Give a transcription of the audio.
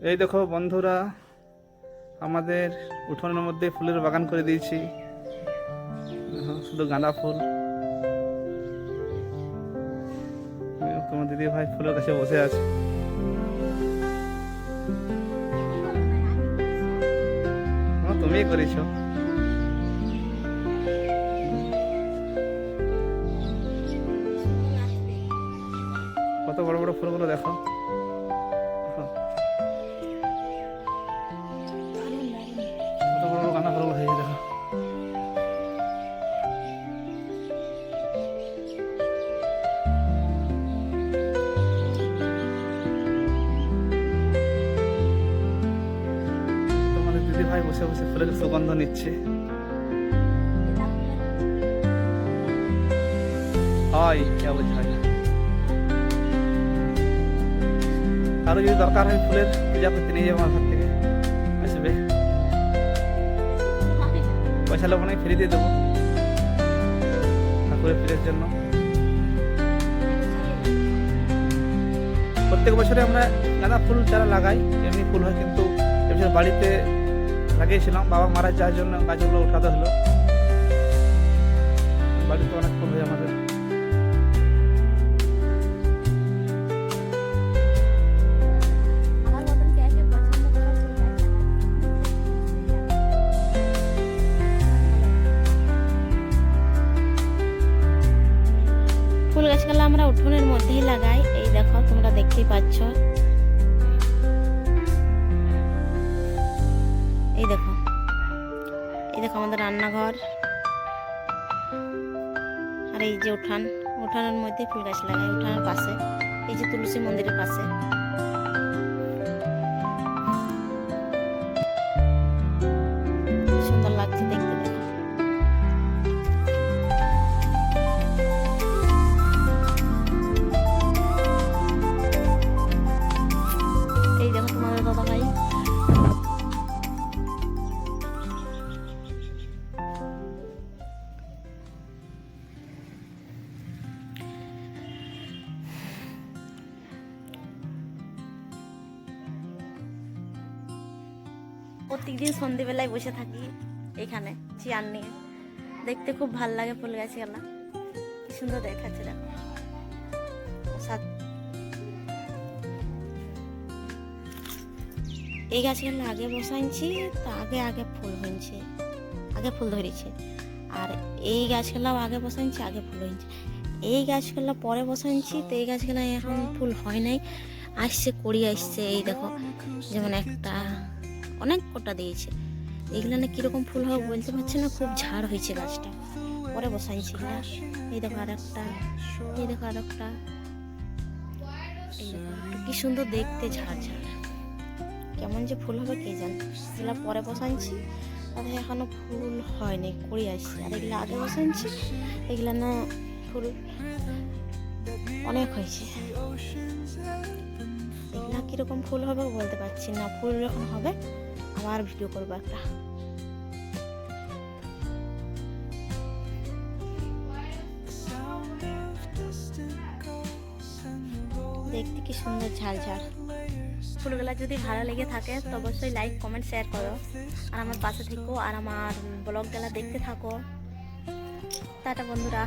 এই দেখো বন্ধুরা, আমাদের উঠোনের মধ্যে ফুলের বাগান করে দিয়েছি। দেখো, শুধু গাঁদা ফুল। তোমার দিদি ভাই ফুলের কাছে বসে আছে। তুমিই করেছো। কত বড় বড় ফুলগুলো দেখো। কত বড় বড় গাঁদা ফুলগুলো হয়েছে দেখো। তোমাদের দিদি ভাই বসে বসে ফুলের সুগন্ধ নিচ্ছে। হয় কে বলছে হয় না। আরো যদি দরকার হয় ফুলের পূজা করতে নিয়ে যাবো আমার ঘর থেকে, আসবে। পয়সা লোক অনেক ফ্রি দিয়ে দেবো ঠাকুরের পূজার জন্য। প্রত্যেক বছরে আমরা গাঁদা ফুল চারা লাগাই, এমনি ফুল হয়, কিন্তু এবছর বাড়িতে লাগিয়েছিলাম। বাবা মারা যাওয়ার জন্য গাছগুলো উঠাতে হলো। বাড়িতে অনেক ফুল হয় আমাদের। ফুল গাছগুলো আমরা উঠোনের মধ্যেই লাগাই। এই দেখো, তোমরা দেখতেই পাচ্ছ। এই দেখো, এই দেখো আমাদের রান্নাঘর। আর এই যে উঠানের মধ্যে ফুল গাছ লাগাই, উঠানের পাশে। এই যে তুলসী মন্দিরের পাশে। সুন্দর লাগছে দেখতে, দেখো। এই দেখো তোমাদের দাদা ভাই। প্রত্যেকদিন সন্ধ্যেবেলায় বসে থাকি এখানে চেয়ার নিয়ে, দেখতে খুব ভালো লাগে। ফুল গাছগুলা কি সুন্দর দেখাচ্ছে, দেখো। এই গাছগুলো আগে বসাইছি, তো আগে ফুল হয়েছে, আগে ফুল ধরেছে। আর এই গাছগুলাও আগে বসাইছি, আগে ফুল হয়েছে। এই গাছগুলো পরে বসাইছি, তো এই গাছগুলো এখন ফুল হয় নাই, আসছে, কড়ি আসছে। এই দেখো, যেমন একটা অনেক কটা দিয়েছে। এগুলো না কিরকম ফুল হবে বলতে পারছি না, খুব ঝাড় হয়েছে গাছটা, পরে বসাইছি। এই দেখো আর একটা, এই দেখো আর একটা। এই দেখো কি সুন্দর দেখতে, ঝাড় ঝাড়। কেমন যে ফুল হবে কে জানে। এগুলো পরে বসাইছি, তাদের এখনো ফুল হয়নি, কড়ি আসছে। আর এগুলো আগে বসাইছি, এগুলো না ফুল অনেক হয়েছে। এগুলো কিরকম ফুল হবে বলতে পারছি না। ফুল যখন হবে আবার ভিডিও করবো একটা। দেখতে কি সুন্দর ঝালঝাল। ফুলগুলা যদি ভালো লেগে থাকে তো অবশ্যই লাইক, কমেন্ট, শেয়ার করো। আর আমার পাশে থেকো, আর আমার ব্লগগুলা দেখতে থাকো। টাটা বন্ধুরা।